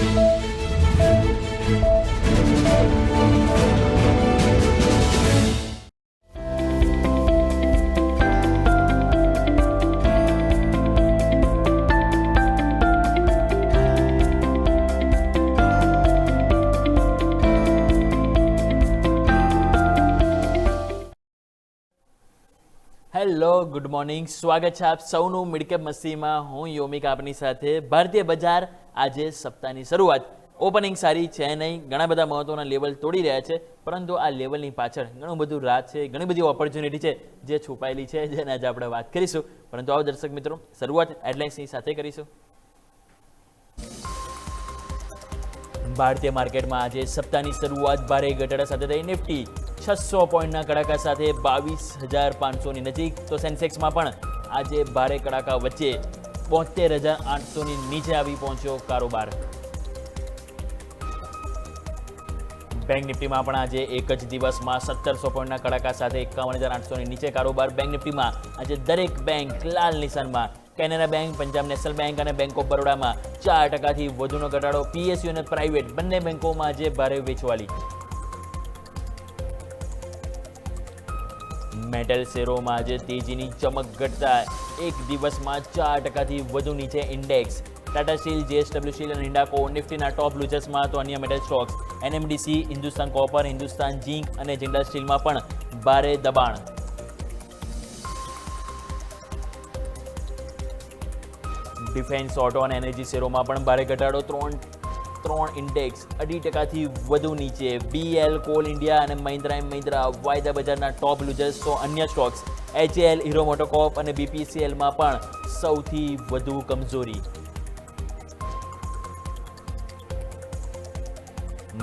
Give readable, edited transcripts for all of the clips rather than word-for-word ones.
Hello, good morning. સ્વાગત છે આપ સૌનું મિડકેપ મસ્તીમાં. હું યોમિક આપની સાથે. ભારતીય બજાર આજે સપ્તાહની શરૂઆત ઓપનિંગ સારી છે નહીં, ઘણા બધા મહત્વના લેવલ તોડી રહ્યા છે, પરંતુ આ લેવલની પાછળ ઘણું બધું રાજ છે, ઘણી બધી ઓપોર્ચ્યુનિટી છે જે છુપાયેલી છે, જેને આજે આપણે વાત કરીશું. પરંતુ આવો દર્શક મિત્રો, શરૂઆત હેડલાઇન્સની સાથે કરીશું. ભારતીય માર્કેટમાં આજે સપ્તાહની શરૂઆત ભારે ઘટાડા સાથે થઈ. નિફ્ટી 600 પોઈન્ટના કડાકા સાથે 22,500ની નજીક, તો સેન્સેક્સમાં પણ આજે ભારે કડાકા વચ્ચે 72,800ની નીચે આવી પહોંચ્યો કારોબાર. બેંક નિફ્ટીમાં પણ આજે એક જ દિવસમાં 1700 પોઈન્ટના કડાકા સાથે 51,800ની નીચે કારોબાર. બેંક નિફ્ટીમાં આજે દરેક બેંક લાલ નિશાનમાં. Canara bank, Punjab national bank અને બેંક ઓફ બરોડામાં 4%થી વધુનો ઘટાડો. પીએસયુ અને પ્રાઇવેટ બંને બેંકોમાં આજે ભારે વેચવાલી. મેટલ શેરોમાં આજે તેજીની ચમક ઘટતા એક દિવસમાં 4%થી વધુ નીચે index. Tata steel, JSW steel અને હિન્ડાકો નિફ્ટીના ટોપ લૂઝર્સમાં, તો અન્ય metal stocks NMDC, Hindustan copper, Hindustan zinc અને જિંદાલ સ્ટીલમાં પણ ભારે દબાણ. ડિફેન્સ, ઓટો અને એનર્જી શેરોમાં પણ ભારે ઘટાડો. ત્રણ ઇન્ડેક્સ 2.5%થી વધુ નીચે. બીએલ, કોલ ઇન્ડિયા અને મહિન્દ્રા એન્ડ મહિન્દ્રા વાયદા બજારના ટોપ લૂઝર્સ, તો અન્ય સ્ટોક્સ એચએલ, હીરો મોટોકોર્પ અને બીપીસીએલમાં પણ સૌથી વધુ કમજોરી.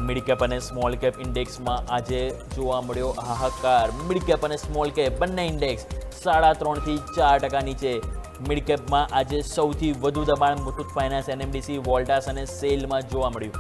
મિડ કેપ અને સ્મોલ કેપ ઇન્ડેક્સમાં આજે જોવા મળ્યો હાહાકાર. મિડ કેપ અને સ્મોલ કેપ બંને ઇન્ડેક્સ 3.5% થી 4% નીચે. મિડ કેપમાં આજે સૌથી વધુ દબાણ મુથુટ ફાઇનાન્સ, એનએમડીસી, વોલ્ટાસ અને સેલમાં જોવા મળ્યું.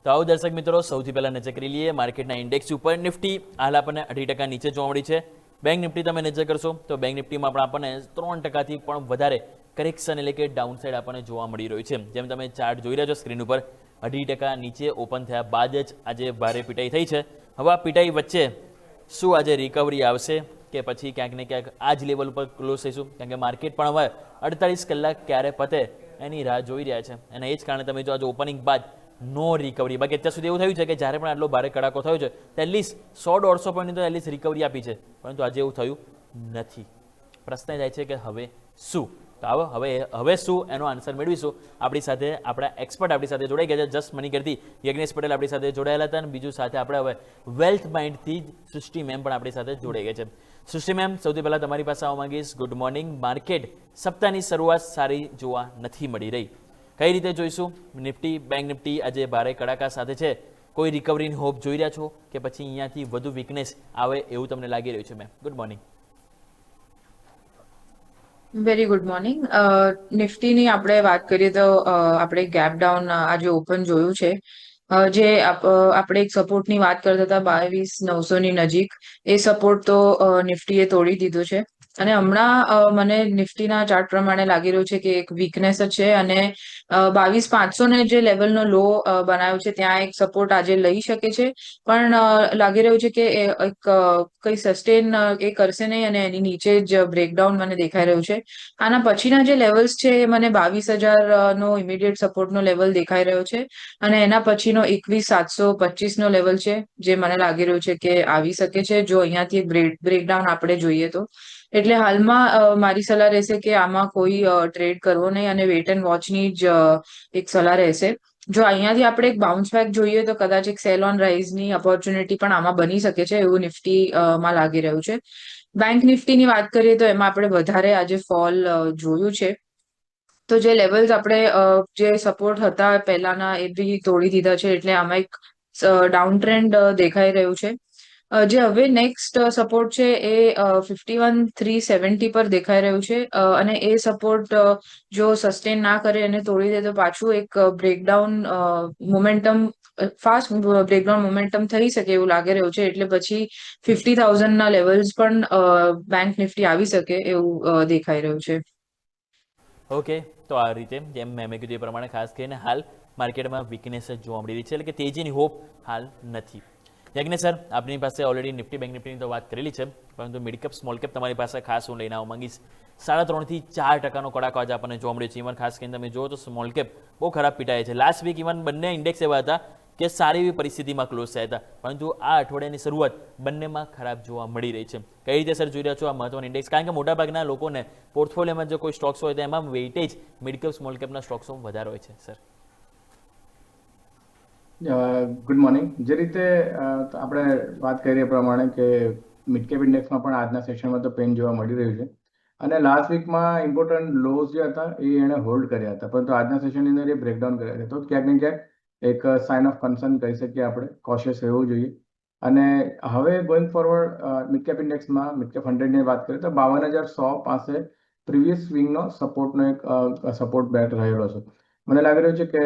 તો આવો દર્શક મિત્રો, સૌથી પહેલા નજર કરી લઈએ માર્કેટના ઇન્ડેક્સ ઉપર. નિફ્ટી હાલ આપણને 2.5% નીચે જોવા મળી છે. બેંક નિફ્ટી તમે નજર કરશો તો બેંક નિફ્ટીમાં પણ આપણને 3%થી પણ વધારે કરેક્શન એટલે કે ડાઉન સાઇડ આપણને જોવા મળી રહ્યું છે. જેમ તમે ચાર્ટ જોઈ રહ્યા છો સ્ક્રીન ઉપર, 2.5% નીચે ઓપન થયા બાદ જ આજે ભારે પીટાઈ થઈ છે. હવે આ પીટાઈ વચ્ચે શું આજે રિકવરી આવશે કે પછી ક્યાંક ને ક્યાંક આ જ લેવલ ઉપર ક્લોઝ થઈશું? કારણ કે માર્કેટ પણ હવે 48 કલાક ક્યારે પતે એની રાહ જોઈ રહ્યા છે, અને એ જ કારણે તમે જો આજે ઓપનિંગ બાદ નો રિકવરી. બાકી અત્યાર સુધી એવું થયું છે કે જ્યારે પણ આટલો ભારે કડાકો થયો છે એટલીસ્ટ 100-150 પોઈન્ટની તો એટલીસ્ટ રિકવરી આપી છે, પરંતુ આજે એવું થયું નથી. પ્રશ્ન થાય છે કે હવે શું? તો આવો હવે શું એનો આન્સર મેળવીશું. આપણી સાથે આપણા એક્સપર્ટ આપણી સાથે જોડાઈ ગયા છે. જસ્ટ મની કરતી યજ્ઞેશ પટેલ આપણી સાથે જોડાયેલા હતા, અને બીજું સાથે આપણે હવે વેલ્થ માઇન્ડથી સૃષ્ટિ મેમ પણ આપણી સાથે જોડાઈ ગયા છે. સૃષ્ટિ મેમ, સૌથી પહેલાં તમારી પાસે આવવા માંગીશ. Good morning. માર્કેટ સપ્તાહની શરૂઆત સારી જોવા નથી મળી રહી, કઈ રીતે જોઈશું? નિફ્ટી, બેંક નિફ્ટી આજે ભારે કડાકા સાથે છે. કોઈ રિકવરીની હોપ જોઈ રહ્યા છો કે પછી અહીંયાથી વધુ વીકનેસ આવે એવું તમને લાગી રહ્યું છે? Ma'am, good morning. Very good morning. નિફ્ટીની આપણે વાત કરીએ તો આપણે ગેપ ડાઉન આજે ઓપન જોયું છે. જે આપણે એક સપોર્ટની વાત કરતા હતા 22,900ની નજીક, એ સપોર્ટ તો નિફ્ટીએ તોડી દીધો છે. અને હમણાં મને નિફ્ટીના ચાર્ટ પ્રમાણે લાગી રહ્યું છે કે એક વીકનેસ જ છે, અને 22,500ને જે લેવલનો લો બનાવ્યો છે ત્યાં એક સપોર્ટ આજે લઈ શકે છે, પણ લાગી રહ્યું છે કે એક કઈ સસ્ટેન એ કરશે નહીં, અને એની નીચે જ બ્રેકડાઉન મને દેખાઈ રહ્યું છે. આના પછીના જે લેવલ્સ છે એ મને 22,000 નો ઇમિડિયેટ સપોર્ટનો લેવલ દેખાઈ રહ્યો છે, અને એના પછીનો 21,725 નો લેવલ છે જે મને લાગી રહ્યું છે કે આવી શકે છે જો અહીંયાથી એક બ્રેકડાઉન આપણે જોઈએ તો. એટલે હાલમાં મારી સલાહ રહેશે કે આમાં કોઈ ટ્રેડ કરવો નહીં, અને વેટ એન્ડ વોચની જ એક સલાહ રહેશે. જો અહીંયાથી આપણે એક બાઉન્સ બેક જોઈએ તો કદાચ એક સેલ ઓન રાઇઝની ઓપોર્ચ્યુનિટી પણ આમાં બની શકે છે એવું નિફ્ટી માં લાગી રહ્યું છે. બેંક નિફ્ટીની વાત કરીએ તો એમાં આપણે વધારે આજે ફોલ જોયું છે. તો જે લેવલ્સ આપણે જે સપોર્ટ હતા પહેલાના એ બી તોડી દીધા છે, એટલે આમાં એક ડાઉન ટ્રેન્ડ દેખાઈ રહ્યું છે. જે હવે નેક્સ્ટ સપોર્ટ છે એ 51,370 પર દેખાઈ રહ્યું છે, અને એ સપોર્ટ જો સસ્ટેન ના કરે અને તોડી દે તો પાછું એક breakdown momentum fast breakdown momentum થઈ શકે એવું લાગી રહ્યું છે, એટલે પછી 50,000 ના લેવલ્સ પણ બેંક નિફ્ટી આવી શકે એવું દેખાઈ રહ્યું છે. ઓકે, તો આ રીતે જેમ મેં કીધું એ પ્રમાણે ખાસ કરીને હાલ માર્કેટમાં વીકનેસ જ જોવા મળી રહી છે, એટલે કે તેજીની હોપ હાલ નથી. યજ્ઞેશ સર, આપની પાસે ઓલરેડી નિફ્ટી બેંક નિફ્ટીની તો વાત કરેલી છે, પરંતુ મિડ કેપ સ્મોલ કેપ તમારી પાસે ખાસ હું લઈને આવવા માંગીશ. 3.5 થી 4% કડાકો આજે આપણને જોવા મળ્યો છે. ઇવન ખાસ કરીને તમે જુઓ તો સ્મોલ કેપ બહુ ખરાબ પીટાય છે. લાસ્ટ વીક ઇવન બંને ઇન્ડેક્સ એવા હતા કે સારી એવી પરિસ્થિતિમાં ક્લોઝ થયા હતા, પરંતુ આ અઠવાડિયાની શરૂઆત બંનેમાં ખરાબ જોવા મળી રહી છે. કઈ રીતે સર જોઈ રહ્યા છો આ મહત્વના ઇન્ડેક્સ? કારણ કે મોટાભાગના લોકોને પોર્ટફોલિયોમાં જો કોઈ સ્ટોક્સ હોય તો એમાં વેઇટેજ મિડ કેપ સ્મોલ કેપના સ્ટોક્સો વધારે હોય છે. Sir good morning. જે રીતે આપણે વાત કરીએ પ્રમાણે કે મિડ કેપ ઇન્ડેક્સમાં પણ આજના સેશનમાં તો પેન જોવા મળી રહ્યું છે, અને લાસ્ટ વીકમાં ઇમ્પોર્ટન્ટ લોઝ જે હતા એ એણે હોલ્ડ કર્યા હતા, પરંતુ આજના સેશનની અંદર એ બ્રેકડાઉન કર્યા છે. તો ક્યાંક ને ક્યાંક એક સાઇન ઓફ કન્સર્ન કહી શકીએ, આપણે કોશિયસ રહેવું જોઈએ. અને હવે ગોઈંગ ફોરવર્ડ મિડ કેપ ઇન્ડેક્સમાં મિડ કેપ 100ની વાત કરીએ તો 52,100 પાસે પ્રીવિયસ સ્વિંગનો સપોર્ટનો એક સપોર્ટ બેટ રહેલો છે. મને લાગી રહ્યું છે કે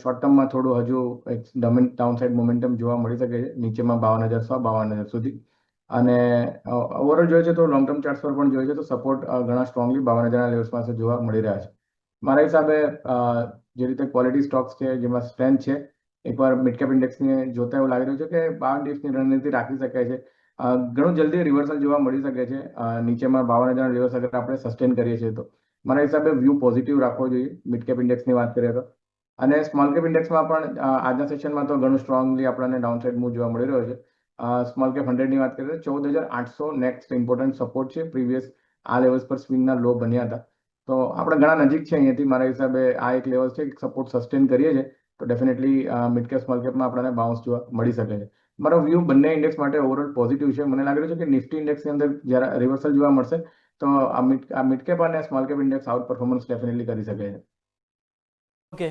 શોર્ટ ટર્મમાં થોડું હજુ એક ડાઉનસાઇડ મોમેન્ટમ જોવા મળી શકે છે નીચેમાં 52,100 52,000 સુધી. અને ઓવરઓલ જોઈએ છે તો લોંગ ટર્મ ચાર્ટ્સ પર પણ જોઈએ છે તો સપોર્ટ ઘણા સ્ટ્રોંગલી 52,000 લેવલ્સ પાસે જોવા મળી રહ્યા છે. મારા હિસાબે જે રીતે ક્વોલિટી સ્ટોક્સ છે જેમાં સ્ટ્રેન્થ છે, એકવાર મિડ કેપ ઇન્ડેક્સને જોતા એવું લાગી રહ્યું છે કે 52 દિવસની રણનીતિ રાખી શકાય છે. ઘણું જલ્દી રિવર્સલ જોવા મળી શકે છે નીચેમાં 52,000 લેવલ્સ અગર આપણે સસ્ટેન કરીએ છીએ તો. મારા હિસાબે વ્યૂ પોઝિટિવ રાખવો જોઈએ મિડ કેપ ઇન્ડેક્સની વાત કરીએ તો. અને સ્મોલ કેપ ઇન્ડેક્સમાં પણ આજના સેશનમાં તો ઘણું સ્ટ્રોંગલી આપણને ડાઉનસાઇડ મૂવ જોવા મળી રહ્યો છે. સ્મોલ કેપ 100ની વાત કરીએ તો 14,800 નેક્સ્ટ ઇમ્પોર્ટન્ટ સપોર્ટ છે. પ્રીવિયસ આ લેવલ્સ પર સ્વિંગના લો બન્યા હતા, તો આપણે ઘણા નજીક છે અહીંયાથી. મારા હિસાબે આ એક લેવલ છે, સપોર્ટ સસ્ટેન કરીએ છીએ તો ડેફિનેટલી મિડ કેપ સ્મોલ કેપમાં આપણને બાઉન્સ જોવા મળી શકે છે. મારો વ્યૂ બંને ઇન્ડેક્સ માટે ઓવરઓલ પોઝિટિવ છે. મને લાગી રહ્યું છે કે નિફ્ટી ઇન્ડેક્સની અંદર જ્યારે રિવર્સલ જોવા મળશે તો આ મિડ કેપ અને small cap index out performance definitely કરી શકે છે. ઓકે,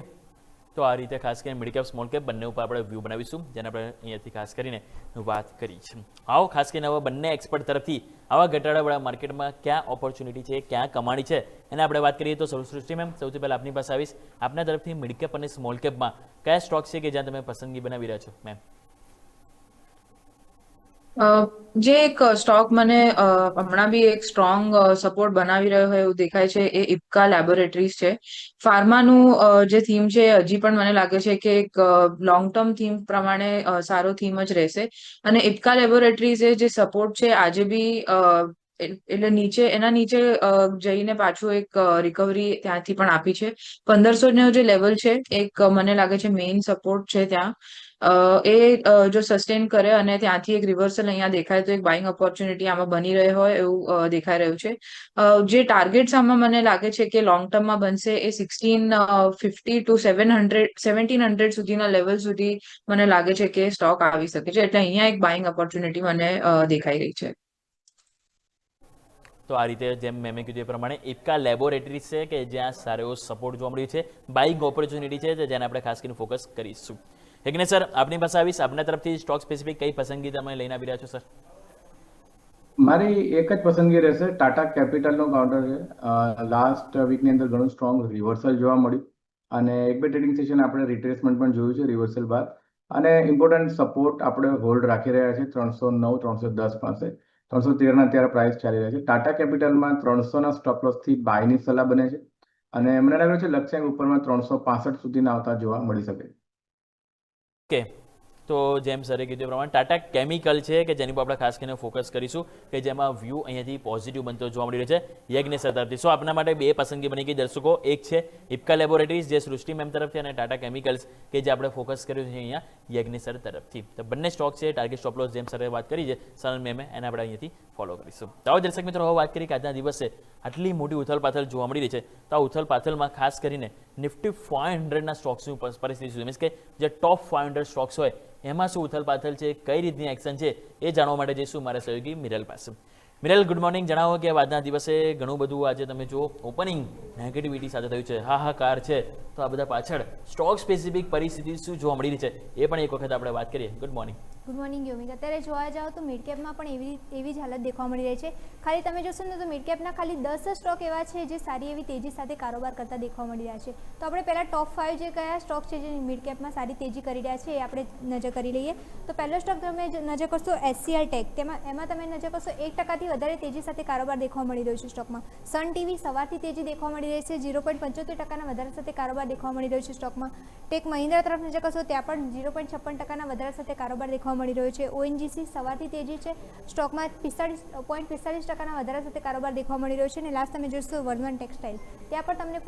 તો આ રીતે ખાસ કરીને મિડ કેપ સ્મોલ કેપ બંને ઉપર આપણે વ્યૂ બનાવીશું, જેને આપણે અહીંયાથી ખાસ કરીને વાત કરી છે. આવો ખાસ કરીને હવે બંને એક્સપર્ટ તરફથી આવા ઘટાડાવાળા માર્કેટમાં ક્યાં ઓપોર્ચ્યુનિટી છે, ક્યાં કમાણી છે, એને આપણે વાત કરીએ તો સૃષ્ટિ મેમ, સૌથી પહેલાં આપની પાસે આવીશ. આપના તરફથી મિડ કેપ અને સ્મોલ કેપમાં કયા સ્ટોક છે કે જ્યાં તમે પસંદગી બનાવી રહ્યા છો મેમ? જે એક સ્ટોક મને હમણાં બી એક સ્ટ્રોંગ સપોર્ટ બનાવી રહ્યો હોય એવું દેખાય છે એ ઇપ્કા લેબોરેટરીઝ છે. ફાર્માનું જે થીમ છે એ હજી પણ મને લાગે છે કે એક લોંગ ટર્મ થીમ પ્રમાણે સારો થીમ જ રહેશે. અને ઇપ્કા લેબોરેટરીઝે જે સપોર્ટ છે આજે બી એટલે એના નીચે જઈને પાછું એક રિકવરી ત્યાંથી પણ આપી છે. 1,500 જે લેવલ છે એક મને લાગે છે મેઇન સપોર્ટ છે ત્યાં. એ જો સસ્ટેન કરે અને ત્યાંથી એક રિવર્સલ અહીંયા દેખાય તો એક બાઇંગ ઓપોર્ચ્યુનિટી આમાં બની રહી હોય એવું દેખાઈ રહ્યું છે. જે ટાર્ગેટ્સ આમાં મને લાગે છે કે લોંગ ટર્મમાં બનશે એ 1650 ટુ 1700 સુધીના લેવલ સુધી મને લાગે છે કે સ્ટોક આવી શકે છે. એટલે અહીંયા એક બાઇંગ ઓપોર્ચ્યુનિટી મને દેખાઈ રહી છે. તો આ રીતે જેમ મેં કીધું એ પ્રમાણે ઇપ્કા લેબોરેટરીઝ છે કે જ્યાં સારો એવો સપોર્ટ જોવા મળ્યો છે, બાઇંગ ઓપોર્ચ્યુનિટી છે જેને આપણે ખાસ કરીને ફોકસ કરીશું. યજ્ઞેશ સર, આપની પાસે આવીશ. આપના તરફથી સ્ટોક સ્પેસિફિક કઈ પસંદગી તમે લઈને આવી રહ્યા છો સર? મારી એક જ પસંદગી રહેશે, ટાટા કેપિટલનો કાઉન્ટર છે. લાસ્ટ વીકની અંદર ઘણું સ્ટ્રોંગ રિવર્સલ જોવા મળ્યું અને એક બે ટ્રેડિંગ સેશન આપણે રિટ્રેસમેન્ટ પણ જોયું છે રિવર્સલ બાદ. અને ઇમ્પોર્ટન્ટ સપોર્ટ આપણે હોલ્ડ રાખી રહ્યા છે 309 310 પાસે. 313ના અત્યારે પ્રાઇસ ચાલી રહ્યા છે. ટાટા કેપિટલમાં 300ના સ્ટોપ લોસથી બાયની સલાહ બને છે અને મને લાગે છે લક્ષ્યાંક ઉપરમાં 365 સુધીના આવતા જોવા મળી શકે. ઓકે, તો જેમ સરે કીધું એ પ્રમાણે ટાટા કેમિકલ છે કે જેની પર આપણે ખાસ કરીને ફોકસ કરીશું, કે જેમાં વ્યૂ અહીંયાથી પોઝિટિવ બનતો જોવા મળી રહ્યો છે યજ્ઞેશ સર તરફથી. સો આપના માટે બે પસંદગી બની ગઈ દર્શકો. એક છે ઇપ્કા લેબોરેટરીઝ જે સૃષ્ટિ મેમ તરફથી, અને ટાટા કેમિકલ્સ કે જે આપણે ફોકસ કર્યું છે અહીંયા યજ્ઞેશ સર તરફથી. તો બંને સ્ટોક છે ટાર્ગેટ સ્ટોપ લોસ જેમ સરે વાત કરી છે સનલ મેમે, એને આપણે અહીંયાથી ફોલો કરીશું. તો આવો દર્શક મિત્રો, હવે વાત કરી કે આજના દિવસે આટલી મોટી ઉથલપાથલ જોવા મળી રહી છે, તો આ ઉથલપાથલમાં ખાસ કરીને નિફ્ટી 500ના સ્ટોક્સની પરિસ્થિતિ શું, મીન્સ કે જે ટોપ 500 સ્ટોક્સ હોય એમાં શું ઉથલપાથલ છે, કઈ રીતની એક્શન છે, એ જાણવા માટે જઈશું મારા સહયોગી મિરલ પાસે. મિરલ, ગુડ મોર્નિંગ. જણાવો કે આજના દિવસે ઘણું બધું આજે તમે જો ઓપનિંગ નેગેટિવિટી સાથે થયું છે, હાહાકાર છે, તો આ બધા પાછળ સ્ટોક સ્પેસિફિક પરિસ્થિતિ શું જોવા મળી રહી છે એ પણ એક વખત આપણે વાત કરીએ. Good morning. ગુડ મોર્નિંગ યોમિક. અત્યારે જોવા જાઓ તો મિડ કેપમાં પણ એવી જ હાલત દેખવા મળી રહી છે. ખાલી તમે જોશો ને તો મિડ કેપના ખાલી 10 સ્ટોક એવા છે જે સારી એવી તેજી સાથે કારોબાર કરતા દેખવા મળી રહ્યા છે. તો આપણે પહેલાં ટોપ 5 જે કયા સ્ટોક છે જે મિડ કેપમાં સારી તેજી કરી રહ્યા છે એ આપણે નજર કરી લઈએ. તો પહેલો સ્ટોક તમે નજર કરશો HCL ટેક. એમાં તમે નજર કરશો 1% વધારે તેજી સાથે કારોબાર દેખવા મળી રહ્યો છે સ્ટોકમાં. સન ટીવી સવારથી તેજી દેખવા મળી રહી છે, 0.75% વધારે સાથે કારોબાર દેખવા મળી રહ્યો છે સ્ટોકમાં. ટેક મહિન્દ્રા તરફ નજર કરશો ત્યાં પણ 0.56% વધારે સાથે કારોબાર દેખવા મળી રહ્યો છે. ONGC સવારથી તેજી છે, સ્ટોકમાં 45.45% વધારા સાથે કારોબાર દેખવા મળી રહ્યો છે. અને લાસ્ટ તમે જોશો વર્ધમાન ટેક્સટાઇલ, ત્યાં પણ તમને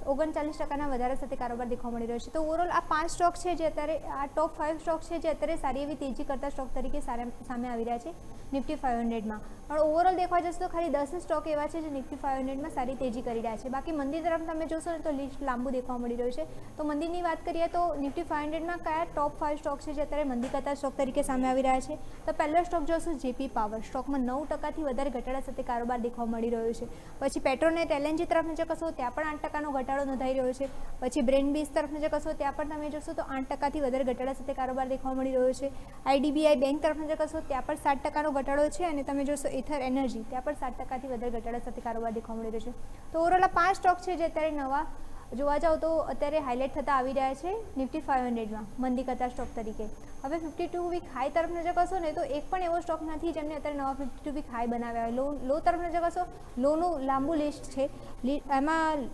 39% વધારા સાથે કારોબાર દેખવા મળી રહ્યો છે. તો ઓવરઓલ આ 5 સ્ટોક છે જે અત્યારે આ ટોપ 5 સ્ટોક છે જે અત્યારે સારી એવી તેજી કરતા સ્ટોક તરીકે સામે આવી રહ્યા છે નિફ્ટી 500માં. પણ ઓવરઓલ દેખવા જશે તો ખાલી 10 સ્ટોક એવા છે જે નિફ્ટી 500માં સારી તેજી કરી રહ્યા છે. બાકી મંદી તરફ તમે જોશો ને તો લિસ્ટ લાંબુ દેખવા મળી રહ્યું છે. તો મંદીની વાત કરીએ તો નિફ્ટી 500માં કયા ટોપ 5 સ્ટોક છે જે અત્યારે મંદી કરતા સ્ટોક તરીકે સામે આવી રહ્યા છે. તો પહેલો સ્ટોક જોશું જેપી પાવર. સ્ટોકમાં 9%થી વધારે ઘટાડા સાથે કારોબાર દેખવા મળી રહ્યો છે. પછી પેટ્રોનેટ LNG તરફ નજર કરશો ત્યાં પણ 8%નો ઘટાડો નોંધાઈ રહ્યો છે. પછી બ્રેન્ડબીસ તરફ નજર કરશો ત્યાં પણ તમે જોશો તો 8%થી વધારે ઘટાડા સાથે કારોબાર દેખવા મળી રહ્યો છે. IDBI બેંક તરફ નજર કરશો ત્યાં પણ 7%નો ઘટાડો છે. અને તમે જોશો એથર એનર્જી ત્યાં પણ 7%થી વધારે ઘટાડા સાથે કારોબાર દેખવા મળી રહ્યો છે. તો ઓવરઓલ આ 5 સ્ટોક છે જે અત્યારે નવા જોવા જાઓ તો અત્યારે હાઇલાઇટ થતા આવી રહ્યા છે નિફ્ટી 500માં મંદી કરતા સ્ટોક તરીકે. હવે 52 વીક હાઈ તરફ નજર કરશો ને તો એક પણ એવો સ્ટોક નથી જેમને અત્યારે નવા 52 વીક હાઈ બનાવ્યા હોય. લો તરફ નજર કરશો, લોનું લાંબુ લિસ્ટ છે. એમાં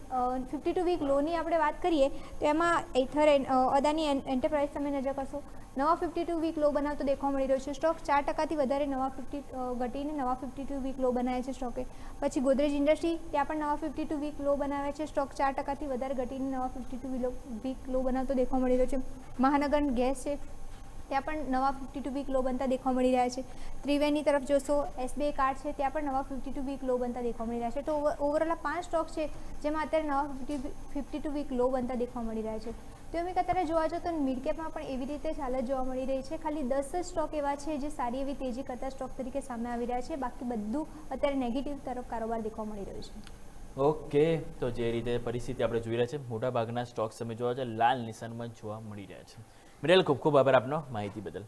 52 વીક લોની આપણે વાત કરીએ તો એમાં એથર અદાની એન્ટરપ્રાઇઝ તમે નજર કરશો નવા 52 વીક લો બનાવતો દેખવા મળી રહ્યો છે. સ્ટોક 4%થી વધારે ઘટીને નવા 52 વીક લો બનાવે છે સ્ટોકે. પછી ગોદરેજ ઇન્ડસ્ટ્રી ત્યાં પણ નવા 52 વીક લો બનાવે છે. સ્ટોક 4%થી વધારે ઘટીને નવા 52 વીક લો બનાવતો દેખવા મળી રહ્યો છે. મહાનગર ગેસ છે ત્યાં પણ નવા 52 વીક લો બનતા દેખવા મળી રહ્યા છે. ત્રિવેણી તરફ જોશો, SBI કાર્ડ છે ત્યાં પણ નવા 52 વીક લો બનતા દેખવા મળી રહ્યા છે. તો ઓવરઓલ આ 5 સ્ટોક છે જેમાં અત્યારે નવા 52 વીક લો બનતા દેખવા મળી રહ્યા છે. તો એમ અત્યારે જોવા જાઓ તો મિડ કેપમાં પણ એવી રીતે જ હાલત જોવા મળી રહી છે. ખાલી 10 સ્ટોક એવા છે જે સારી એવી તેજી કરતા સ્ટોક તરીકે સામે આવી રહ્યા છે. બાકી બધું અત્યારે નેગેટિવ તરફ કારોબાર દેખવા મળી રહ્યું છે. ઓકે, તો જે રીતે પરિસ્થિતિ આપણે જોઈ રહ્યા છે મોટાભાગના સ્ટોક્સ તમે જોવા છે લાલ નિશાનમાં જોવા મળી રહ્યા છે. મિરેલ, ખૂબ ખૂબ આભાર આપનો માહિતી બદલ.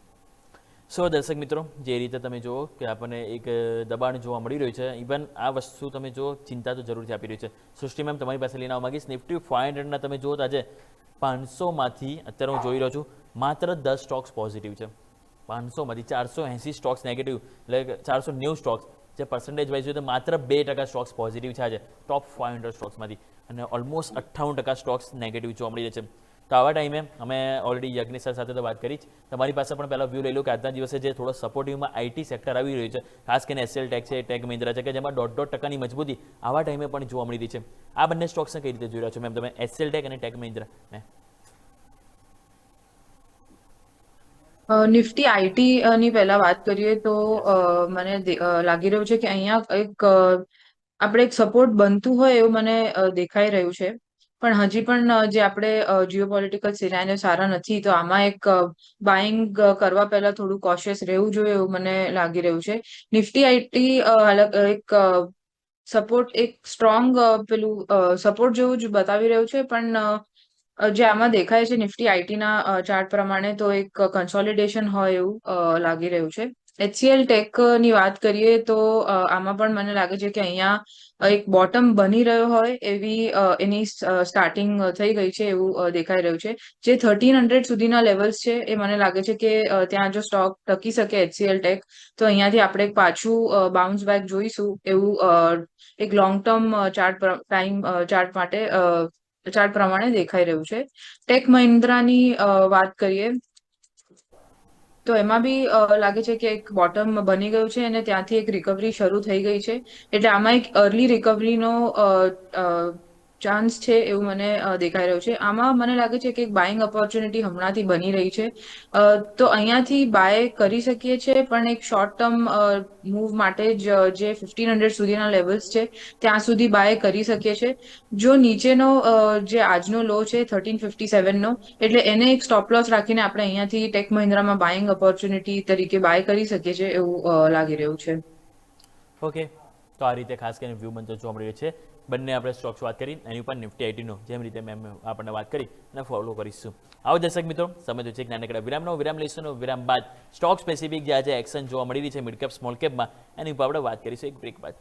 સો દર્શક મિત્રો, જે રીતે તમે જુઓ કે આપણને એક દબાણ જોવા મળી રહ્યું છે, ઇવન આ વસ્તુ તમે જુઓ ચિંતા તો જરૂરથી આપી રહી છે. સૃષ્ટિ મેમ તમારી પાસે લઈને આવવા માંગીશ. નિફ્ટી 500ના તમે જુઓ તો આજે 500માંથી અત્યારે હું જોઈ રહ્યો છું માત્ર 10 સ્ટોક્સ પોઝિટિવ છે. 500માંથી 480 સ્ટોક્સ નેગેટિવ, એટલે 490 સ્ટોક્સ જે પર્સન્ટેજ વાઇઝ જોઈએ તો માત્ર 2% સ્ટોક્સ પોઝિટિવ છે આજે ટોપ 500 સ્ટોક્સમાંથી, અને ઓલમોસ્ટ 58% સ્ટોક્સ નેગેટિવ જોવા મળી રહ્યા છે. તો આવા ટાઈમે અમે ઓલરેડી યજ્ઞેશ સર સાથે તો વાત કરી જ, તમારી પાસે પણ પહેલાં વ્યૂ લઈ લો કે આજના દિવસે જે થોડો સપોર્ટિવમાં IT સેક્ટર આવી રહ્યું છે, ખાસ કરીને HCL ટેક છે, ટેક મહિન્દ્રા છે, કે જેમાં 1.5% મજબૂતી આવા ટાઈમે પણ જોવા મળી રહી છે. આ બંને સ્ટોક્સને કઈ રીતે જોઈ રહ્યા છો મેમ તમે, HCL ટેક અને ટેક મહિન્દ્રા? નિફ્ટી આઈટી ની પહેલા વાત કરીએ તો મને લાગી રહ્યું છે કે અહીંયા આપણે એક સપોર્ટ બનતું હોય એવું મને દેખાઈ રહ્યું છે. પણ હજી પણ જે આપણે જીઓપોલિટિકલ સિનારીઓ સારા નથી, તો આમાં એક બાઇંગ કરવા પહેલા થોડું કોશિયસ રહેવું જોઈએ એવું મને લાગી રહ્યું છે. નિફ્ટી આઈટી એક સપોર્ટ, એક સ્ટ્રોંગ પેલું સપોર્ટ જેવું જ બતાવી રહ્યું છે. પણ જે આમાં દેખાય છે નિફ્ટી આઈટીના ચાર્ટ પ્રમાણે તો એક કન્સોલિડેશન હોય એવું લાગી રહ્યું છે. HCL ટેકની વાત કરીએ તો આમાં પણ મને લાગે છે કે અહીંયા એક બોટમ બની રહ્યો હોય એવી એની સ્ટાર્ટિંગ થઈ ગઈ છે એવું દેખાઈ રહ્યું છે. જે 1300 સુધીના લેવલ્સ છે એ મને લાગે છે કે ત્યાં જો સ્ટોક ટકી શકે HCL ટેક, તો અહીંયાથી આપણે એક પાછું બાઉન્સ બેક જોઈશું એવું એક લોંગ ટર્મ ચાર્ટ માટે ચાર્ટ પ્રમાણે દેખાઈ રહ્યું છે. ટેક મહિન્દ્રાની વાત કરીએ તો એમાં બી લાગે છે કે એક બોટમ બની ગયું છે અને ત્યાંથી એક રિકવરી શરૂ થઈ ગઈ છે. એટલે આમાં એક અર્લી રિકવરીનો ચાન્સ છે એવું મને દેખાઈ રહ્યું છે. આમાં મને લાગે છે કે એક બાઇંગ ઓપોર્ચ્યુનિટી હમણાંથી બની રહી છે. તો અહીંયાથી બાય કરી શકીએ છીએ, પણ એક શોર્ટ ટર્મ મૂવ માટે જ જે 1500 સુધીના લેવલ્સ છે ત્યાં સુધી બાય કરી શકીએ છીએ. જો નીચેનો જે આજનો લો છે 1357નો, એટલે એને એક સ્ટોપ લોસ રાખીને આપણે અહીંયાથી ટેક મહિન્દ્રામાં બાઇંગ ઓપોર્ચ્યુનિટી તરીકે બાય કરી શકીએ છીએ એવું લાગી રહ્યું છે. ઓકે, તો આ રીતે ખાસ કરીને વ્યૂ બનતો જોવા મળી રહ્યો છે. બંને આપણે સ્ટોક્સ વાત કરી એની ઉપર નિફ્ટી 80નો જેમ રીતે મેમ આપણને વાત કરી અને ફોલો કરીશું. આવો દર્શક મિત્રો, સમય તો છે એક નાનકડા વિરામ લઈશું. વિરામ બાદ સ્ટોક સ્પેસિફિક જે આજે એક્શન જોવા મળી રહી છે મિડ કેપ સ્મોલ કેપમાં એની ઉપર આપણે વાત કરીશું એક બ્રેક બાદ.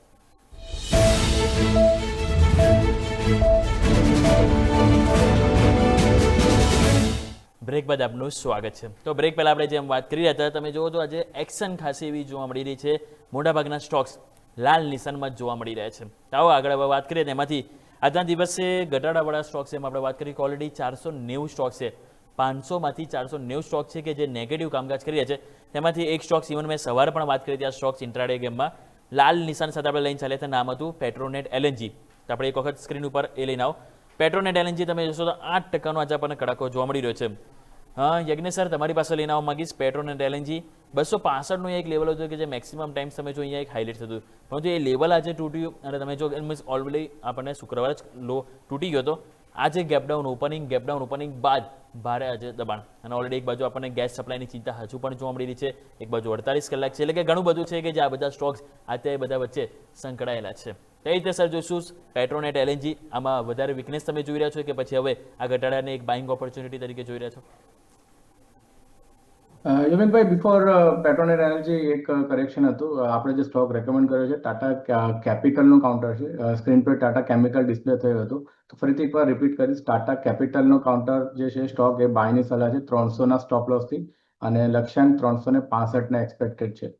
બ્રેક બાદ આપનું સ્વાગત છે. તો બ્રેક પહેલાં આપણે જેમ વાત કરી રહ્યા હતા, તમે જુઓ તો આજે એક્શન ખાસી એવી જોવા મળી રહી છે. મોટાભાગના સ્ટોક્સ લાલ નિશાનમાં જોવા મળી રહ્યા છે. આવો આગળ હવે વાત કરીએ તેમાંથી આજના દિવસે ઘટાડાવાળા સ્ટોક્સ એમ આપણે વાત કરી કે ઓલરેડી 490 સ્ટોક છે. 500માંથી 490 સ્ટોક છે કે જે નેગેટિવ કામકાજ કરી રહ્યા છે. તેમાંથી એક સ્ટોક્સ ઇવન મેં સવારે પણ વાત કરી હતી, આ સ્ટોક્સ ઇન્ટ્રાડે ગેમમાં લાલ નિશાન સાથે આપણે લઈને ચાલ્યા હતા. નામ હતું પેટ્રોનેટ એલએનજી. તો આપણે એક વખત સ્ક્રીન ઉપર એ લઈને આવો. પેટ્રોનેટ એલએનજી તમે જોશો તો 8% આજે આપણને કડાકો જોવા મળી રહ્યો છે. હા યજ્ઞેશ સર, તમારી પાસે લઈને આવવા માંગીશ પેટ્રોનેટ એલએનજી 265નું એક લેવલ હતું કે જે મેક્સિમમ ટાઈમ્સ તમે જો અહીંયા એક હાઇલાઇટ થતું, પરંતુ એ લેવલ આજે તૂટ્યું અને તમે જો મીન્સ ઓલરેડી આપણને શુક્રવારે જ લો તૂટી ગયો હતો. આજે ગેપડાઉન ઓપનિંગ બાદ ભારે આજે દબાણ અને ઓલરેડી એક બાજુ આપણને ગેસ સપ્લાયની ચિંતા હજુ પણ જોવા મળી રહી છે, એક બાજુ 48 કલાક છે, એટલે કે ઘણું બધું છે કે જે આ બધા સ્ટોક્સ અત્યારે બધા વચ્ચે સંકળાયેલા છે. તે રીતે સર જોઈશું પેટ્રોનેટ એલએનજી આમાં વધારે વીકનેસ તમે જોઈ રહ્યા છો કે પછી હવે આ ઘટાડાને એક બાઇંગ ઓપોર્ચ્યુનિટી તરીકે જોઈ રહ્યા છો? યુમિનભાઈ, બિફોર પેટ્રોનેટ એનર્જી એક કરેક્શન હતું. આપણે જે સ્ટોક રેકમેન્ડ કર્યો છે ટાટા કેપિટલનું કાઉન્ટર છે. સ્ક્રીન પર ટાટા કેમિકલ ડિસ્પ્લે થયું હતું, તો ફરીથી એકવાર રિપીટ કરીશ. ટાટા કેપિટલનો કાઉન્ટર જે છે સ્ટોક એ બાયની સલાહ છે 300ના સ્ટોપ લોસથી અને લક્ષ્યાંક 365ના એક્સપેક્ટેડ છે.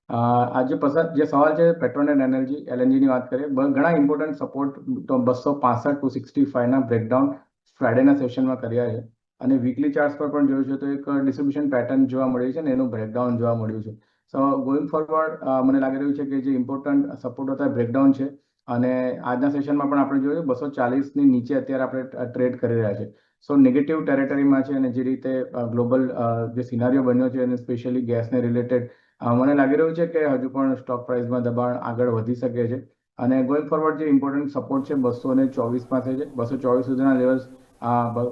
આજે જે સવાલ છે પેટ્રોનેટ એનર્જી એલએનજીની વાત કરીએ, ઘણા ઇમ્પોર્ટન્ટ સપોર્ટ તો 265 ટુ 65ના બ્રેકડાઉન ફ્રાઇડેના સેશનમાં કર્યા છે અને વીકલી ચાર્ટ્સ પર પણ જોયું છે તો એક ડિસ્ટ્રીબ્યુશન પેટર્ન જોવા મળ્યું છે અને એનું બ્રેકડાઉન જોવા મળ્યું છે. સો ગોઈંગ ફોરવર્ડ મને લાગી રહ્યું છે કે જે ઇમ્પોર્ટન્ટ સપોર્ટ હતા બ્રેકડાઉન છે અને આજના સેશનમાં પણ આપણે જોયું 240ની નીચે અત્યારે આપણે ટ્રેડ કરી રહ્યા છે. સો નેગેટિવ ટેરેટરીમાં છે અને જે રીતે ગ્લોબલ જે સિનારીઓ બન્યો છે અને સ્પેશિયલી ગેસને રિલેટેડ મને લાગી રહ્યું છે કે હજુ પણ સ્ટોક પ્રાઇસમાં દબાણ આગળ વધી શકે છે અને ગોઈંગ ફોરવર્ડ જે ઇમ્પોર્ટન્ટ સપોર્ટ છે 224 પાસે છે. 224 સુધીના લેવલ્સ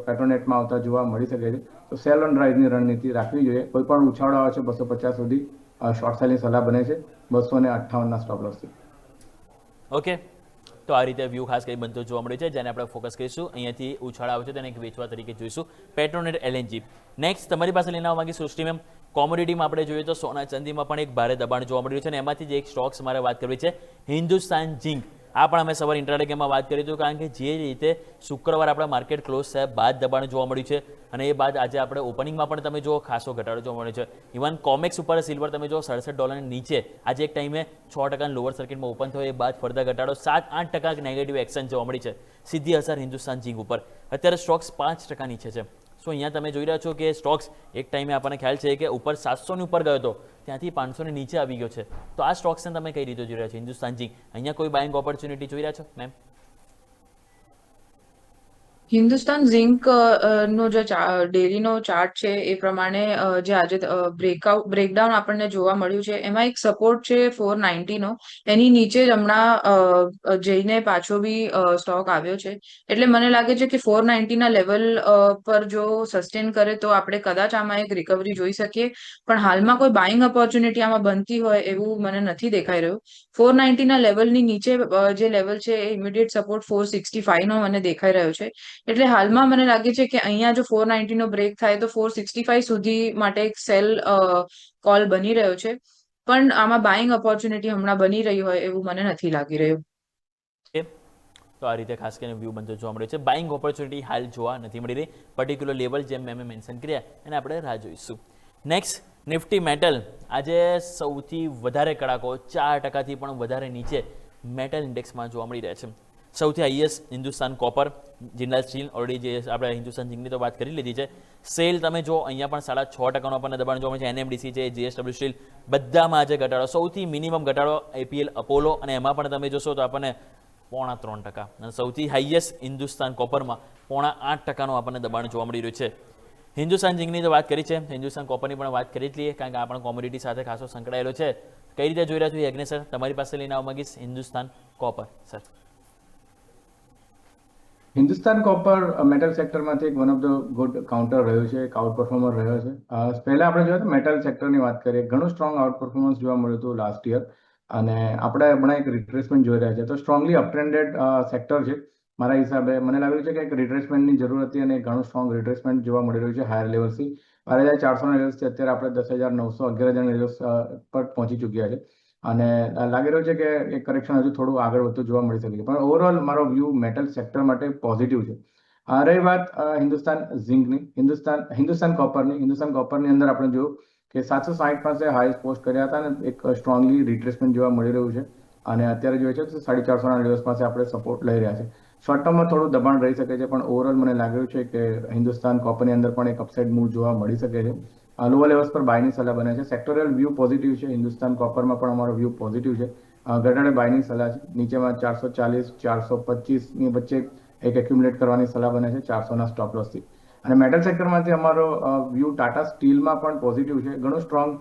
પેટ્રોનેટમાં આવતા જોવા મળી શકે છે. તો સેલ ઓન રાઇઝની રણનીતિ રાખવી જોઈએ. કોઈ પણ ઉછાળો આવે છે 250 સુધી શોર્ટ સેલની સલાહ બને છે 258ના સ્ટોપ લોસથી. ઓકે, તો આ રીતે વ્યૂ ખાસ કરી બનતો જોવા મળે છે જેને આપણે ફોકસ કરીશું. અહીંયાથી ઉછાળ આવે છે તેને એક વેચવા તરીકે જોઈશું પેટ્રોનેટ એલએનજી. નેક્સ્ટ તમારી પાસે લઈને આવવા માંગી સૃષ્ટિ મેમ, કોમોડિટીમાં આપણે જોઈએ તો સોના ચાંદીમાં પણ એક ભારે દબાણ જોવા મળ્યું છે અને એમાંથી જ એક સ્ટોક્સ મારે વાત કરવી છે હિન્દુસ્તાન ઝિંક. આ પણ અમે સવારે ઇન્ટ્રાડે ગેમમાં વાત કરી હતું, કારણ કે જે રીતે શુક્રવારે આપણા માર્કેટ ક્લોઝ થયા બાદ દબાણ જોવા મળ્યું છે અને એ બાદ આજે આપણે ઓપનિંગમાં પણ તમે જો ખાસો ઘટાડો જોવા મળ્યો છે. ઇવન કોમેક્સ ઉપર સિલ્વર તમે જો $67 નીચે આજે એક ટાઈમે 6% લોઅર સર્કિટમાં ઓપન થયો, એ બાદ ફરતા ઘટાડો 7-8% નેગેટિવ એક્શન જોવા મળી છે. સીધી અસર હિન્દુસ્તાન ઝિંક ઉપર. અત્યારે સ્ટોક્સ 5% નીચે છે. સો અહીંયા તમે જોઈ રહ્યા છો કે સ્ટોક્સ એક ટાઈમે આપણને ખ્યાલ છે કે ઉપર 700ની ઉપર ગયો હતો, ત્યાંથી 500ની નીચે આવી ગયો છે. તો આ સ્ટોક્સને તમે કઈ રીતે જોઈ રહ્યા છો? હિન્દુસ્તાન ઝિંક અહીંયા કોઈ બાઇંગ ઓપોર્ચ્યુનિટી જોઈ રહ્યા છો મેમ? હિન્દુસ્તાન ઝિંક નો જે ડેલીનો ચાર્ટ છે એ પ્રમાણે જે આજે બ્રેકડાઉન આપણને જોવા મળ્યું છે એમાં એક સપોર્ટ છે 490નો. એની નીચે જ હમણાં જઈને પાછો બી સ્ટોક આવ્યો છે. એટલે મને લાગે છે કે 490ના લેવલ પર જો સસ્ટેન કરે તો આપણે કદાચ આમાં એક રિકવરી જોઈ શકીએ, પણ હાલમાં કોઈ બાઇંગ ઓપોર્ચ્યુનિટી આમાં બનતી હોય એવું મને નથી દેખાઈ રહ્યું. 490ના લેવલની નીચે જે લેવલ છે એ ઇમિડિયેટ સપોર્ટ 465નો મને દેખાઈ રહ્યો છે. એટલે હાલમાં મને લાગે છે કે અહીંયા જો 490નો બ્રેક થાય તો 465 સુધી માટે એક સેલ કોલ બની રહ્યો છે, પણ આમાં બાઇંગ ઓપોર્ચ્યુનિટી હમણાં બની રહી હોય એવું મને નથી લાગી રહ્યું. તો આ રીતે ખાસ કરીને વ્યૂ બનતો જોવા મળ્યો છે. બાઇંગ ઓપોર્ચ્યુનિટી હાલ જોવા નથી મળી રહી. પર્ટિક્યુલર લેવલ જેમ મેં મેન્શન કર્યા એને આપણે રાહ જોઈશું. Next Nifty metal. આજે સૌથી વધારે કડાકો 4%થી પણ વધારે નીચે મેટલ ઇન્ડેક્સમાં જોવા મળી રહ્યા છે. સૌથી highest Hindustan copper, Jindal steel, already જે આપણે હિન્દુસ્તાન ઝિંકની તો વાત કરી લીધી છે. સેલ તમે જો અહીંયા પણ 6.5%નો આપણને દબાણ જોવા મળે છે. એનએમડીસી છે, જીએસડબલ્યુ સ્ટીલ, બધામાં આજે ઘટાડો. સૌથી મિનિમમ ઘટાડો એપીએલ અપોલો અને એમાં પણ તમે જોશો તો આપણને 3.25% અને સૌથી હાઈએસ્ટ હિન્દુસ્તાન કોપરમાં 8.5%નો આપણને દબાણ જોવા મળી રહ્યું છે. હિન્દુસ્તાન ઝિંકની તો વાત કરી છે, હિન્દુસ્તાન કોપરની પણ વાત કરી જ લઈએ કારણ કે આ પણ કોમોડિટી સાથે ખાસો સંકળાયેલો છે. કઈ રીતે જોઈ રહ્યા છો યજ્ઞેશ સર? તમારી પાસે લઈને આવવા માંગીશ Hindustan copper sir. Hindustan copper metal સેક્ટરમાંથી એક one of the good counter રહ્યું છે, એક આઉટ પરફોર્મર રહ્યો છે. પહેલા આપણે જોઈએ તો મેટલ સેક્ટરની વાત કરીએ, ઘણું સ્ટ્રોંગ આઉટ પરફોર્મન્સ જોવા મળ્યું હતું લાસ્ટ યર. અને આપણે હમણાં એક રિટ્રેસમેન્ટ જોઈ રહ્યા છે. તો સ્ટ્રોંગલી અપટ્રેન્ડેડ સેક્ટર છે મારા હિસાબે. મને લાગે છે કે એક રિટ્રેસમેન્ટની જરૂર હતી અને ઘણું સ્ટ્રોંગ રિટ્રેસમેન્ટ જોવા મળી રહ્યું છે હાયર લેવલ્સથી. 12,400ના લેવલ્સથી અત્યારે આપણે 10,900 11,000 લેવલ્સ પર પહોંચી ચૂક્યા છે. અને લાગી રહ્યું છે કે એક કરેક્શન હજુ થોડું આગળ વધતું જોવા મળી શકે છે. પણ ઓવરઓલ મારો વ્યૂ મેટલ સેક્ટર માટે પોઝિટિવ છે. રહી વાત હિન્દુસ્તાન ઝિંકની, હિન્દુસ્તાન કોપરની અંદર આપણે જોયું કે 760 પાસે હાઈએસ્ટ પોસ્ટ કર્યા હતા અને એક સ્ટ્રોંગલી રિટ્રેસમેન્ટ જોવા મળી રહ્યું છે. અને અત્યારે જોઈએ છે તો 450ના લેવલ્સ પાસે આપણે સપોર્ટ લઈ રહ્યા છે. શોર્ટ ટર્મમાં થોડું દબાણ રહી શકે છે, પણ ઓવરઓલ મને લાગ્યું છે કે હિન્દુસ્તાન કોપરની અંદર પણ એક અપસાઇડ મૂવ જોવા મળી શકે છે. લોઅર લેવલ્સ પર બાયની સલાહ બને છે. સેક્ટોરિયલ વ્યૂ પોઝિટિવ છે. હિન્દુસ્તાન કોપરમાં પણ અમારો વ્યૂ પોઝિટિવ છે. ઘટાડે બાયની સલાહ છે. નીચેમાં 440 425ની વચ્ચે એક એક્યુમ્યુલેટ કરવાની સલાહ બને છે 400ના સ્ટોપ લોસથી. અને મેટલ સેક્ટરમાંથી અમારો વ્યૂ ટાટા સ્ટીલમાં પણ પોઝિટિવ છે. ઘણું સ્ટ્રોંગ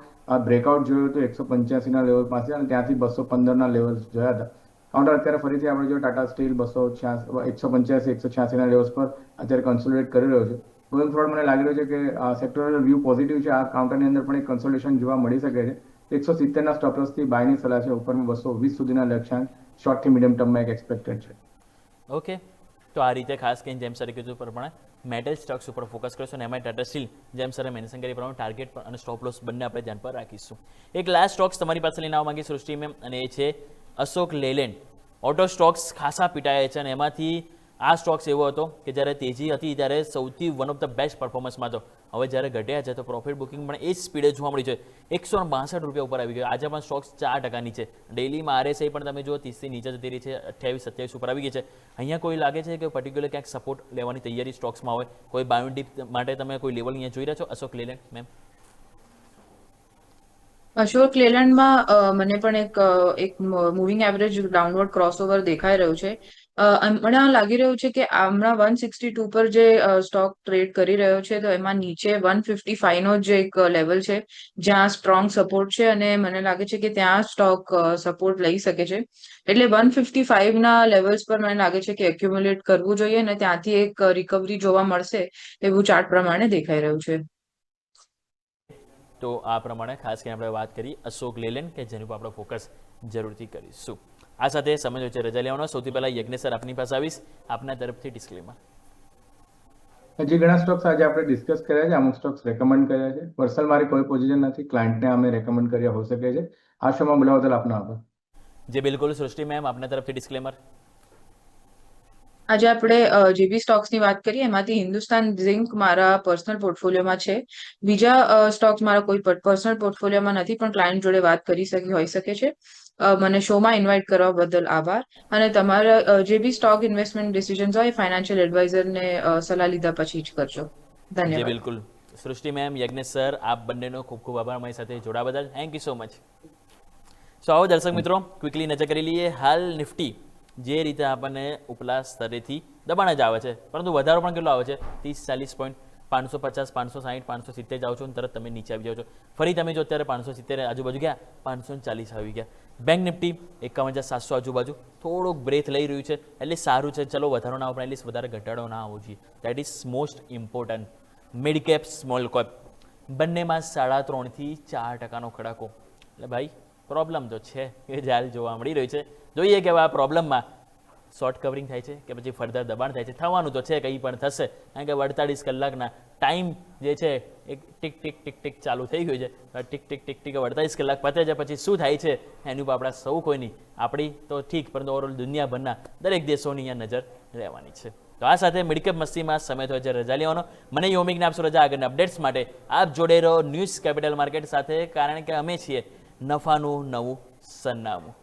બ્રેકઆઉટ જોયું હતું 185ના લેવલ પાસે અને ત્યાંથી 215ના લેવલ્સ જોયા હતા. કાઉન્ટર અત્યારે ફરીથી આપણે જો ટાટા સ્ટીલ 185 186ના લેવલ્સ પર અત્યારે કન્સોલિડેટ કરી રહ્યો છે. ગોઈંગ ફોરવર્ડ મને લાગી રહ્યું છે કે સેક્ટોરલ વ્યૂ પોઝિટિવ છે. આ કાઉન્ટરની અંદર પણ એક કન્સોલિડેશન જોવા મળી શકે છે. 170ના સ્ટોપ લોસથી બાયની સલાહ છે. ઉપરમાં 220 સુધીના લક્ષ્યાંક શોર્ટથી મીડિયમ ટર્મમાં એક એક્સપેક્ટેડ છે. ઓકે, તો આ રીતે ખાસ કરીને જેમ સરે કીધું પ્રમાણે મેટલ સ્ટોક્સ ઉપર ફોકસ કરીશું અને એમાં ટાટા સ્ટીલ જેમ સરે મેન્શન કરી પ્રમાણે ટાર્ગેટ અને સ્ટોપ લોસ બંને આપણે ધ્યાન પર રાખીશું. એક લાસ્ટ સ્ટોક્સ તમારી પાસે લઈને આવવા માંગી સૃષ્ટિ મેમ, અને એ છે અશોક લેલેન્ડ. ઓટો સ્ટોક્સ ખાસા પીટાયા છે અને એમાંથી આ સ્ટોક્સ એવો હતો કે જ્યારે તેજી હતી ત્યારે સૌથી વન ઓફ ધ બેસ્ટ પરફોર્મન્સમાં હતો. હવે જ્યારે ઘટ્યા છે તો પ્રોફિટ બુકિંગ પણ એ જ સ્પીડે જોવા મળી છે. 162 રૂપિયા ઉપર આવી ગયો. આજે પણ સ્ટોક્સ 4% નીચે. ડેઈલીમાં RSI પણ તમે જુઓ 30થી નીચે જતી રહી છે, 28-27 ઉપર આવી ગઈ છે. અહીંયા કોઈ લાગે છે કે પર્ટિક્યુલર ક્યાંક સપોર્ટ લેવાની તૈયારી સ્ટોક્સમાં હોય? કોઈ બાયોડિપ માટે તમે કોઈ લેવલ અહીંયા જોઈ રહ્યા છો અશોક લેલેન્ડ મેમ? અશોક લેલેન્ડમાં મને પણ એક મૂવિંગ એવરેજ ડાઉનવર્ડ ક્રોસઓવર દેખાઈ રહ્યું છે. હમણાં લાગી રહ્યું છે કે હમણાં 162 પર જે સ્ટોક ટ્રેડ કરી રહ્યો છે તો એમાં નીચે 155નો જે એક લેવલ છે જ્યાં સ્ટ્રોંગ સપોર્ટ છે અને મને લાગે છે કે ત્યાં સ્ટોક સપોર્ટ લઈ શકે છે. એટલે 155ના લેવલ્સ પર મને લાગે છે કે એક્યુમ્યુલેટ કરવું જોઈએ અને ત્યાંથી એક રિકવરી જોવા મળશે એવું ચાર્ટ પ્રમાણે દેખાઈ રહ્યું છે. તો આ પ્રમાણે ખાસ કરીને આપણે વાત કરી અશોક લેલેન્ડ કે જેની ઉપર આપણે ફોકસ જરૂરથી કરીશું. આ સાથે સમય વચ્ચે રજા લેવાનો. સૌથી પહેલાં યજ્ઞેશ સર આપની પાસે આવીશ, આપના તરફથી ડિસ્ક્લેમર. જે ઘણા સ્ટોક્સ આજે આપણે ડિસ્કસ કર્યા છે, અમુક સ્ટોક્સ રેકમેન્ડ કર્યા છે. પર્સનલ મારી કોઈ પોઝિશન નથી, ક્લાયન્ટને અમે રેકમેન્ડ કર્યા હોઈ શકે છે. આ શોમાં બોલાવા બદલ આપનો આભાર. જે બિલકુલ સૃષ્ટિ મેમ આપના તરફથી ડિસ્ક્લેમર. આજે આપણે જે બી સ્ટોક્સની વાત કરીએ એમાંથી હિન્દુસ્તાન ઝિંક મારા પર્સનલ પોર્ટફોલિયોમાં છે. બીજા સ્ટોક્સ મારા કોઈ પર્સનલ પોર્ટફોલિયોમાં નથી, પણ ક્લાયન્ટ જોડે વાત કરી હોઈ શકે છે. મને શોમાં ઇન્વાઇટ કરવા બદલ આભાર. અને તમારા જે બી સ્ટોક ઇન્વેસ્ટમેન્ટ ડિસિઝન્સ હોય ફાઇનાન્શિયલ એડવાઇઝરને સલાહ લીધા પછી જ કરજો. જે ધન્યવાદ. બિલકુલ સૃષ્ટિ મેમ, યજ્ઞેશ સર, આપ બંનેનો ખૂબ ખૂબ આભાર મારી સાથે જોડાવા બદલ. Thank you so much. So આવો દર્શક મિત્રો, ક્વિકલી નજર કરી લઈએ. હાલ નિફ્ટી જે રીતે આપણને ઉપલા સ્તરેથી દબાણ જ આવે છે, પરંતુ વધારો પણ કેટલો આવે છે? 30-40 પોઈન્ટ, 550 560 570 જાઓ છો અને તરત તમે નીચે આવી જાઓ છો. ફરી તમે જો અત્યારે 570 આજુબાજુ ગયા, 540 આવી ગયા. બેંક નિફ્ટી 51,700 આજુબાજુ થોડુંક બ્રેથ લઈ રહ્યું છે, એટલે સારું છે. ચલો વધારો ના આવે પણ એટલીસ્ટ વધારે ઘટાડો ના આવવો જોઈએ. That is most important. Mid cap small cap બંનેમાં 3.5થી 4% ખડાકો. એટલે ભાઈ પ્રોબ્લેમ તો છે એ જાલ જોવા મળી રહ્યું છે. જોઈએ કે આ પ્રોબ્લેમમાં શોર્ટ કવરિંગ થાય છે કે પછી ફર્ધર દબાણ થાય છે. થવાનું તો છે, કંઈ પણ થશે, કારણ કે 48 કલાકના ટાઈમ જે છે એક ટીક ટીક ટીક ટીક ચાલુ થઈ ગયું છે. ટીક ટીક ટીક ટીક 48 કલાક પતે છે પછી શું થાય છે એની ઉપર આપણા સૌ કોઈની, આપણી તો ઠીક પરંતુ ઓવરઓલ દુનિયાભરના દરેક દેશોની અહીંયા નજર રહેવાની છે. તો આ સાથે મિડકેપ મસ્તીમાં સમય થયો છે રજા લેવાનો. મને યોમિકને આપશો રજા. આગળના અપડેટ્સ માટે આપ જોડે રહો ન્યૂઝ કેપિટલ માર્કેટ સાથે, કારણ કે અમે છીએ નફાનું નવું સરનામું.